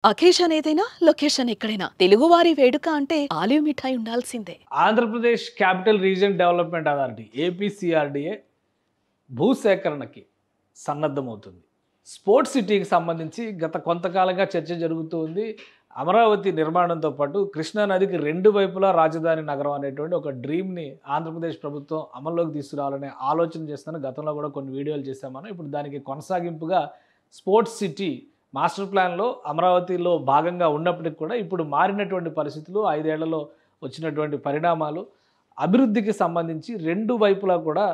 Occasion ఏదైనా location ఎక్కడైనా తెలుగువారి వేడుక అంటే ఆలివ్ మిఠాయి ఉండాల్సిందే. Andhra Pradesh capital region development authority APCRDA భూసేకరణకి సన్నద్ధమవుతుంది. Sports సిటీకి సంబంధించి గత కొంతకాలంగా చర్చ జరుగుతూ ఉంది. అమరావతి నిర్మాణంతో పాటు కృష్ణా నదికి రెండు వైపులా రాజధాని నగరం అనేటువంటి ఒక డ్రీమ్ని ఆంధ్రప్రదేశ్ ప్రభుత్వం అమల్లోకి తీసుకురావాలనే ఆలోచన చేస్తున్న గతంలో కూడా కొన్ని వీడియోలు చేశామని. ఇప్పుడు దానికి కొనసాగింపుగా స్పోర్ట్స్ సిటీ మాస్టర్ ప్లాన్లో అమరావతిలో భాగంగా ఉన్నప్పటికీ కూడా ఇప్పుడు మారినటువంటి పరిస్థితులు, 5 ఏళ్లలో వచ్చినటువంటి పరిణామాలు, అభివృద్ధికి సంబంధించి రెండు వైపులా కూడా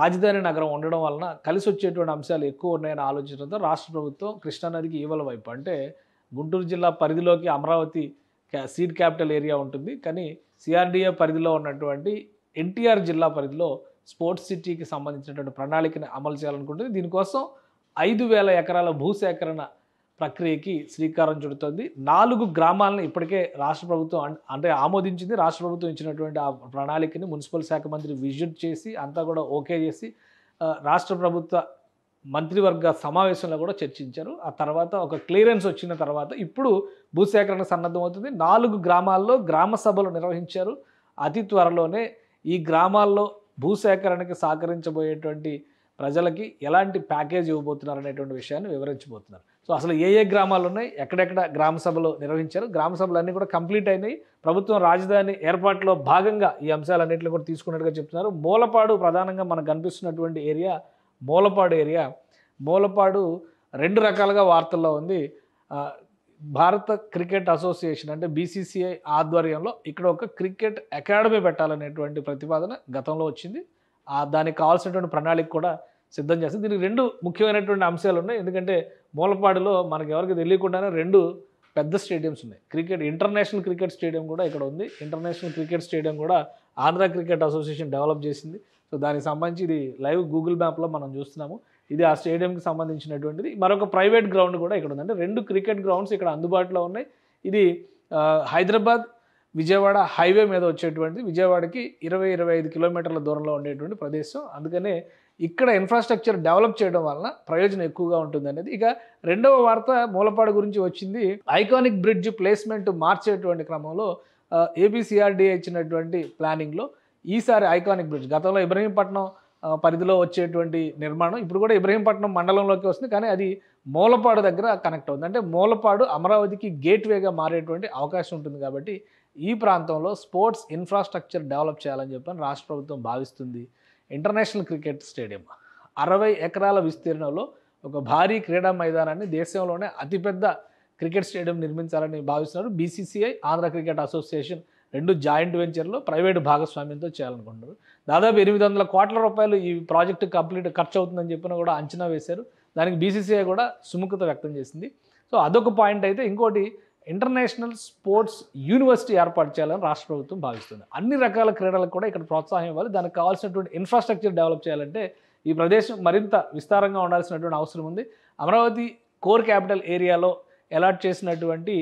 రాజధాని నగరం ఉండడం వలన కలిసి వచ్చేటువంటి అంశాలు ఎక్కువ ఉన్నాయని ఆలోచించడంతో రాష్ట్ర ప్రభుత్వం కృష్ణానదికి ఈవల వైపు అంటే గుంటూరు జిల్లా పరిధిలోకి అమరావతి సీడ్ క్యాపిటల్ ఏరియా ఉంటుంది. కానీ సిఆర్డీఏ పరిధిలో ఉన్నటువంటి ఎన్టీఆర్ జిల్లా పరిధిలో స్పోర్ట్స్ సిటీకి సంబంధించినటువంటి ప్రణాళికని అమలు చేయాలనుకుంటుంది. దీనికోసం 5,000 ఎకరాల భూసేకరణ ప్రక్రియకి శ్రీకారం చుడుతోంది. 4 గ్రామాలను ఇప్పటికే రాష్ట్ర ప్రభుత్వం అంటే ఆమోదించింది. రాష్ట్ర ప్రభుత్వం ఇచ్చినటువంటి ఆ ప్రణాళికని మున్సిపల్ శాఖ మంత్రి విజిట్ చేసి అంతా కూడా ఓకే చేసి రాష్ట్ర ప్రభుత్వ మంత్రివర్గ సమావేశంలో కూడా చర్చించారు. ఆ తర్వాత ఒక క్లియరెన్స్ వచ్చిన తర్వాత ఇప్పుడు భూసేకరణ సన్నద్ధమవుతుంది. 4 గ్రామాల్లో గ్రామ సభలు నిర్వహించారు. అతి త్వరలోనే ఈ గ్రామాల్లో భూసేకరణకి సహకరించబోయేటువంటి ప్రజలకి ఎలాంటి ప్యాకేజ్ ఇవ్వబోతున్నారు అనేటువంటి విషయాన్ని వివరించబోతున్నారు. సో అసలు ఏ గ్రామాలు ఉన్నాయి, ఎక్కడెక్కడ గ్రామ సభలు నిర్వహించారు, గ్రామ సభలు అన్నీ కూడా కంప్లీట్ అయినాయి. ప్రభుత్వం రాజధాని ఏర్పాటులో భాగంగా ఈ అంశాలన్నింటినీ కూడా తీసుకున్నట్టుగా చెప్తున్నారు. మూలపాడు ప్రధానంగా మనకు కనిపిస్తున్నటువంటి ఏరియా మూలపాడు ఏరియా. మూలపాడు 2 రకాలుగా వార్తల్లో ఉంది. భారత క్రికెట్ అసోసియేషన్ అంటే బీసీసీఐ ఆధ్వర్యంలో ఇక్కడ ఒక క్రికెట్ అకాడమీ పెట్టాలనేటువంటి ప్రతిపాదన గతంలో వచ్చింది. దానికి కావాల్సినటువంటి ప్రణాళిక కూడా సిద్ధం చేస్తుంది. దీనికి 2 ముఖ్యమైనటువంటి అంశాలు ఉన్నాయి. ఎందుకంటే మూలపాడులో మనకు ఎవరికి తెలియకుండానే 2 పెద్ద స్టేడియంస్ ఉన్నాయి. ఇంటర్నేషనల్ క్రికెట్ స్టేడియం కూడా ఇక్కడ ఉంది. ఇంటర్నేషనల్ క్రికెట్ స్టేడియం కూడా ఆంధ్ర క్రికెట్ అసోసియేషన్ డెవలప్ చేసింది. సో దానికి సంబంధించి ఇది లైవ్ గూగుల్ మ్యాప్లో మనం చూస్తున్నాము. ఇది ఆ స్టేడియంకి సంబంధించినటువంటిది. మరొక ప్రైవేట్ గ్రౌండ్ కూడా ఇక్కడ ఉంది. అంటే 2 క్రికెట్ గ్రౌండ్స్ ఇక్కడ అందుబాటులో ఉన్నాయి. ఇది హైదరాబాద్ విజయవాడ హైవే మీద వచ్చేటువంటి, విజయవాడకి 20-25 కిలోమీటర్ల దూరంలో ఉండేటువంటి ప్రదేశం. అందుకనే ఇక్కడ ఇన్ఫ్రాస్ట్రక్చర్ డెవలప్ చేయడం వలన ప్రయోజనం ఎక్కువగా ఉంటుంది అనేది. ఇక రెండవ వార్త మూలపాడు గురించి వచ్చింది. ఐకానిక్ బ్రిడ్జ్ ప్లేస్మెంట్ మార్చేటువంటి క్రమంలో ఏపీసీఆర్డీఏ ఇచ్చినటువంటి ప్లానింగ్లో ఈసారి ఐకానిక్ బ్రిడ్జ్ గతంలో ఇబ్రహీంపట్నం పరిధిలో వచ్చేటువంటి నిర్మాణం ఇప్పుడు కూడా ఇబ్రహీంపట్నం మండలంలోకి వస్తుంది. కానీ అది మూలపాడు దగ్గర కనెక్ట్ అవుతుంది. అంటే మూలపాడు అమరావతికి గేట్వేగా మారేటువంటి అవకాశం ఉంటుంది. కాబట్టి ఈ ప్రాంతంలో స్పోర్ట్స్ ఇన్ఫ్రాస్ట్రక్చర్ డెవలప్ చేయాలని చెప్పని రాష్ట్ర ప్రభుత్వం భావిస్తుంది. ఇంటర్నేషనల్ క్రికెట్ స్టేడియం 60 ఎకరాల విస్తీర్ణంలో ఒక భారీ క్రీడా మైదానాన్ని, దేశంలోనే అతిపెద్ద క్రికెట్ స్టేడియం నిర్మించాలని భావిస్తున్నారు. BCCI, Andhra cricket association 2 joint వెంచర్లో ప్రైవేటు భాగస్వామ్యంతో చేయాలనుకుంటున్నారు. దాదాపు 800 కోట్ల రూపాయలు ఈ ప్రాజెక్టు కంప్లీట్ ఖర్చు అవుతుందని చెప్పిన కూడా అంచనా వేశారు. దానికి బీసీసీఐ కూడా సుముఖత వ్యక్తం చేసింది. సో అదొక పాయింట్ అయితే, ఇంకోటి ఇంటర్నేషనల్ స్పోర్ట్స్ యూనివర్సిటీ ఏర్పాటు చేయాలని రాష్ట్ర ప్రభుత్వం భావిస్తుంది. అన్ని రకాల క్రీడలకు కూడా ఇక్కడ ప్రోత్సాహం ఇవ్వాలి. దానికి కావాల్సినటువంటి ఇన్ఫ్రాస్ట్రక్చర్ డెవలప్ చేయాలంటే ఈ ప్రదేశం మరింత విస్తారంగా ఉండాల్సినటువంటి అవసరం ఉంది. అమరావతి కోర్ క్యాపిటల్ ఏరియాలో అలాట్ చేసినటువంటి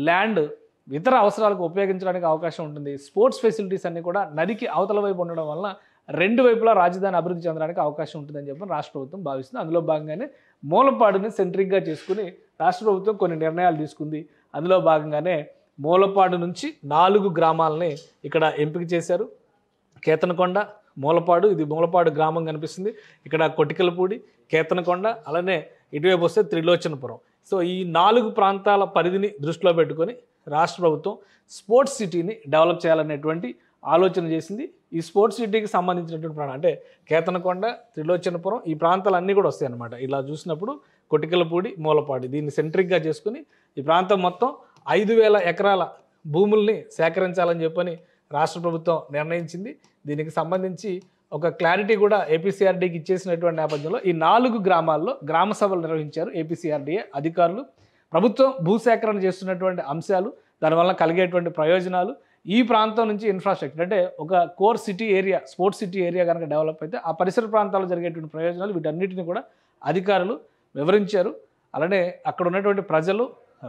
ల్యాండ్ ఇతర అవసరాలకు ఉపయోగించడానికి అవకాశం ఉంటుంది. స్పోర్ట్స్ ఫెసిలిటీస్ అన్నీ కూడా నదికి అవతల వైపు ఉండడం వలన 2 వైపులా రాజధాని అభివృద్ధి చెందడానికి అవకాశం ఉంటుందని చెప్పి రాష్ట్ర ప్రభుత్వం భావిస్తుంది. అందులో భాగంగానే మూలపాడుని సెంట్రిక్గా చేసుకుని రాష్ట్ర ప్రభుత్వం కొన్ని నిర్ణయాలు తీసుకుంది. అందులో భాగంగానే మూలపాడు నుంచి 4 గ్రామాలని ఇక్కడ ఎంపిక చేశారు. కేతనకొండ, మూలపాడు, ఇది మూలపాడు గ్రామం కనిపిస్తుంది. ఇక్కడ కొటికలపూడి, కేతనకొండ, అలానే ఇటువైపు వస్తే త్రిలోచనపురం. సో ఈ 4 ప్రాంతాల పరిధిని దృష్టిలో పెట్టుకొని రాష్ట్ర ప్రభుత్వం స్పోర్ట్స్ సిటీని డెవలప్ చేయాలనేటువంటి ఆలోచన చేసింది. ఈ స్పోర్ట్స్ సిటీకి సంబంధించినటువంటి ప్రాంతం అంటే కేతనకొండ, త్రిలోచనపురం ఈ ప్రాంతాలన్నీ కూడా వస్తాయి అన్నమాట. ఇలా చూసినప్పుడు కొటికలపూడి, మూలపాడు దీన్ని సెంట్రిక్గా చేసుకుని ఈ ప్రాంతం మొత్తం 5,000 ఎకరాల భూముల్ని సేకరించాలని చెప్పని రాష్ట్ర ప్రభుత్వం నిర్ణయించింది. దీనికి సంబంధించి ఒక క్లారిటీ కూడా ఏపీసీఆర్డీకి ఇచ్చేసినటువంటి నేపథ్యంలో ఈ 4 గ్రామాల్లో గ్రామ సభలు నిర్వహించారు ఏపీసీఆర్డీఏ అధికారులు. ప్రభుత్వం భూసేకరణ చేస్తున్నటువంటి అంశాలు, దానివల్ల కలిగేటువంటి ప్రయోజనాలు, ఈ ప్రాంతం నుంచి ఇన్ఫ్రాస్ట్రక్చర్ అంటే ఒక core city area, sports city area కనుక డెవలప్ అయితే ఆ పరిసర ప్రాంతాల్లో జరిగేటువంటి ప్రయోజనాలు, వీటన్నిటిని కూడా అధికారులు వివరించారు. అలానే అక్కడ ఉన్నటువంటి ప్రజలు,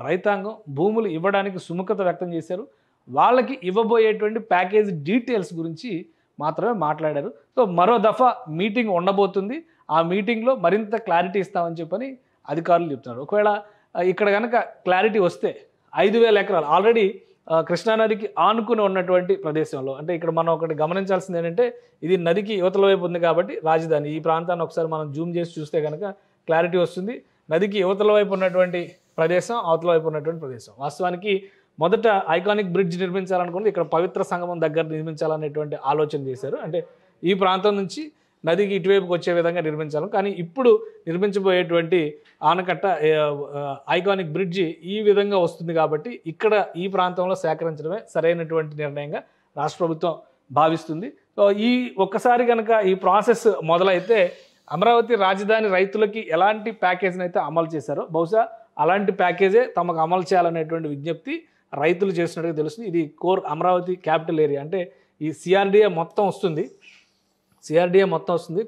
రైతాంగం భూములు ఇవ్వడానికి సుముఖత వ్యక్తం చేశారు. వాళ్ళకి ఇవ్వబోయేటువంటి ప్యాకేజ్ డీటెయిల్స్ గురించి మాత్రమే మాట్లాడారు. సో మరో దఫా మీటింగ్ ఉండబోతుంది. ఆ మీటింగ్లో మరింత క్లారిటీ ఇస్తామని చెప్పని అధికారులు చెప్తున్నారు. ఒకవేళ ఇక్కడ కనుక క్లారిటీ వస్తే 5,000 ఎకరాలు ఆల్రెడీ కృష్ణానదికి ఆనుకుని ఉన్నటువంటి ప్రదేశంలో, అంటే ఇక్కడ మనం ఒకటి గమనించాల్సింది ఏంటంటే ఇది నదికి యువతల వైపు ఉంది కాబట్టి రాజధాని ఈ ప్రాంతాన్ని ఒకసారి మనం జూమ్ చేసి చూస్తే కనుక క్లారిటీ వస్తుంది. నదికి యువతల వైపు ఉన్నటువంటి ప్రదేశం, అవతల వైపు ఉన్నటువంటి ప్రదేశం. వాస్తవానికి మొదట ఐకానిక్ బ్రిడ్జ్ నిర్మించాలనుకుంటే ఇక్కడ పవిత్ర సంగమం దగ్గర నిర్మించాలనేటువంటి ఆలోచన చేశారు. అంటే ఈ ప్రాంతం నుంచి నదికి ఇటువైపుకి వచ్చే విధంగా నిర్మించాలి. కానీ ఇప్పుడు నిర్మించబోయేటువంటి ఆనకట్ట ఐకానిక్ బ్రిడ్జి ఈ విధంగా వస్తుంది కాబట్టి ఇక్కడ ఈ ప్రాంతంలో సేకరించడమే సరైనటువంటి నిర్ణయంగా రాష్ట్ర ప్రభుత్వం భావిస్తుంది. సో ఈ ఒక్కసారి కనుక ఈ ప్రాసెస్ మొదలైతే అమరావతి రాజధాని రైతులకి ఎలాంటి ప్యాకేజీని అయితే అమలు చేశారో బహుశా అలాంటి ప్యాకేజే తమకు అమలు చేయాలనేటువంటి విజ్ఞప్తి రైతులు చేసినట్టుగా తెలుస్తుంది. ఇది కోర్ అమరావతి క్యాపిటల్ ఏరియా, అంటే ఈ సిఆర్డిఏ మొత్తం వస్తుంది.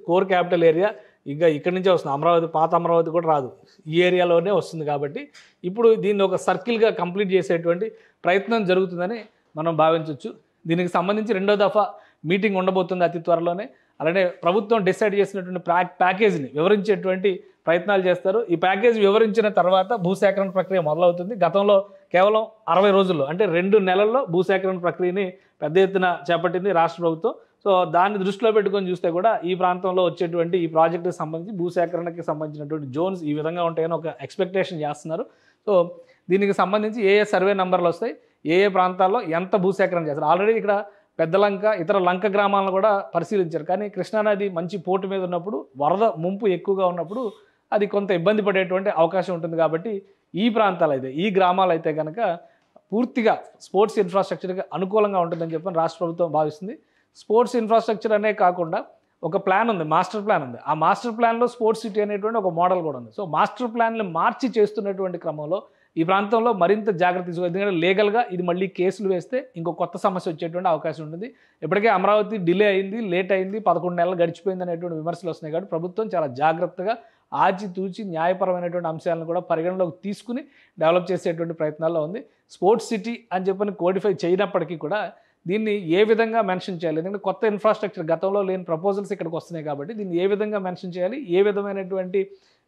కోర్ క్యాపిటల్ ఏరియా ఇంకా ఇక్కడి నుంచే వస్తుంది. అమరావతి, పాత అమరావతి కూడా రాదు, ఈ ఏరియాలోనే వస్తుంది. కాబట్టి ఇప్పుడు దీన్ని ఒక సర్కిల్గా కంప్లీట్ చేసేటువంటి ప్రయత్నం జరుగుతుందని మనం భావించవచ్చు. దీనికి సంబంధించి 2వ దఫా మీటింగ్ ఉండబోతుంది అతి త్వరలోనే. అలానే ప్రభుత్వం డిసైడ్ చేసినటువంటి ప్యాకేజీని వివరించేటువంటి ప్రయత్నాలు చేస్తారు. ఈ ప్యాకేజ్ వివరించిన తర్వాత భూసేకరణ ప్రక్రియ మొదలవుతుంది. గతంలో కేవలం 60 రోజుల్లో, అంటే 2 నెలల్లో భూసేకరణ ప్రక్రియని పెద్ద ఎత్తున చేపట్టింది రాష్ట్ర ప్రభుత్వం. సో దాన్ని దృష్టిలో పెట్టుకొని చూస్తే కూడా ఈ ప్రాంతంలో వచ్చేటువంటి ఈ ప్రాజెక్టుకి సంబంధించి భూసేకరణకి సంబంధించినటువంటి జోన్స్ ఈ విధంగా ఉంటాయని ఒక ఎక్స్పెక్టేషన్ చేస్తున్నారు. సో దీనికి సంబంధించి ఏ సర్వే నెంబర్లు వస్తాయి, ఏ ప్రాంతాల్లో ఎంత భూసేకరణ చేస్తారు. ఆల్రెడీ ఇక్కడ పెద్దలంక, ఇతర లంక గ్రామాలను కూడా పరిశీలించారు. కానీ కృష్ణానది మంచి పోటు మీద ఉన్నప్పుడు, వరద ముంపు ఎక్కువగా ఉన్నప్పుడు అది కొంత ఇబ్బంది పడేటువంటి అవకాశం ఉంటుంది. కాబట్టి ఈ ప్రాంతాలు అయితే, ఈ గ్రామాలు అయితే కనుక పూర్తిగా స్పోర్ట్స్ ఇన్ఫ్రాస్ట్రక్చర్కి అనుకూలంగా ఉంటుందని చెప్పని రాష్ట్ర ప్రభుత్వం భావిస్తుంది. స్పోర్ట్స్ ఇన్ఫ్రాస్ట్రక్చర్ అనే కాకుండా ఒక ప్లాన్ ఉంది, మాస్టర్ ప్లాన్ ఉంది. ఆ మాస్టర్ ప్లాన్లో స్పోర్ట్స్ సిటీ అనేటువంటి ఒక మోడల్ కూడా ఉంది. సో మాస్టర్ ప్లాన్ని మార్చి చేస్తున్నటువంటి క్రమంలో ఈ ప్రాంతంలో మరింత జాగ్రత్త తీసుకోవాలి. ఎందుకంటే లీగల్గా ఇది మళ్ళీ కేసులు వేస్తే ఇంకో కొత్త సమస్య వచ్చేటువంటి అవకాశం ఉంటుంది. ఇప్పటికే అమరావతి డిలే అయింది, లేట్ అయింది, 11 నెలలు గడిచిపోయింది అనేటువంటి విమర్శలు వస్తున్నాయి. కాబట్టి ప్రభుత్వం చాలా జాగ్రత్తగా ఆచితూచి న్యాయపరమైనటువంటి అంశాలను కూడా పరిగణలోకి తీసుకుని డెవలప్ చేసేటువంటి ప్రయత్నాల్లో ఉంది. స్పోర్ట్స్ సిటీ అని చెప్పని కోడిఫై చేయనప్పటికీ కూడా దీన్ని ఏ విధంగా మెన్షన్ చేయాలి, ఎందుకంటే కొత్త ఇన్ఫ్రాస్ట్రక్చర్ గతంలో లేని ప్రపోజల్స్ ఇక్కడికి వస్తున్నాయి. కాబట్టి దీన్ని ఏ విధంగా మెన్షన్ చేయాలి, ఏ విధమైనటువంటి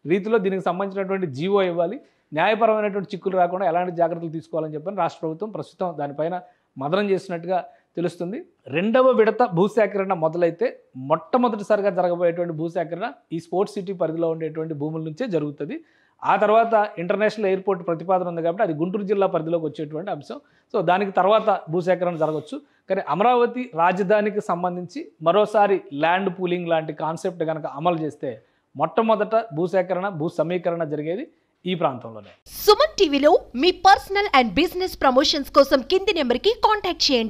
రీతిలో దీనికి సంబంధించినటువంటి జీవో ఇవ్వాలి, న్యాయపరమైనటువంటి చిక్కులు రాకుండా ఎలాంటి జాగ్రత్తలు తీసుకోవాలని చెప్పని రాష్ట్ర ప్రభుత్వం ప్రస్తుతం దానిపైన మదనం చేసినట్టుగా తెలుస్తుంది. 2వ విడత భూసేకరణ మొదలైతే మొట్టమొదటిసారిగా జరగబోయేటువంటి భూసేకరణ ఈ స్పోర్ట్స్ సిటీ పరిధిలో ఉండేటువంటి భూముల నుంచే జరుగుతుంది. ఆ తర్వాత ఇంటర్నేషనల్ ఎయిర్పోర్ట్ ప్రతిపాదన ఉంది కాబట్టి అది గుంటూరు జిల్లా పరిధిలోకి వచ్చేటువంటి అంశం. సో దానికి తర్వాత భూసేకరణ జరగవచ్చు. కానీ అమరావతి రాజధానికి సంబంధించి మరోసారి ల్యాండ్ పూలింగ్ లాంటి కాన్సెప్ట్ కనుక అమలు చేస్తే మొట్టమొదట భూసేకరణ, భూ సమీకరణ జరిగేది ఈ ప్రాంతంలోనే. సుమన్ టీవీలో మీ పర్సనల్ అండ్ బిజినెస్ ప్రమోషన్స్ కోసం కింది నెంబర్కి కాంటాక్ట్ చేయండి.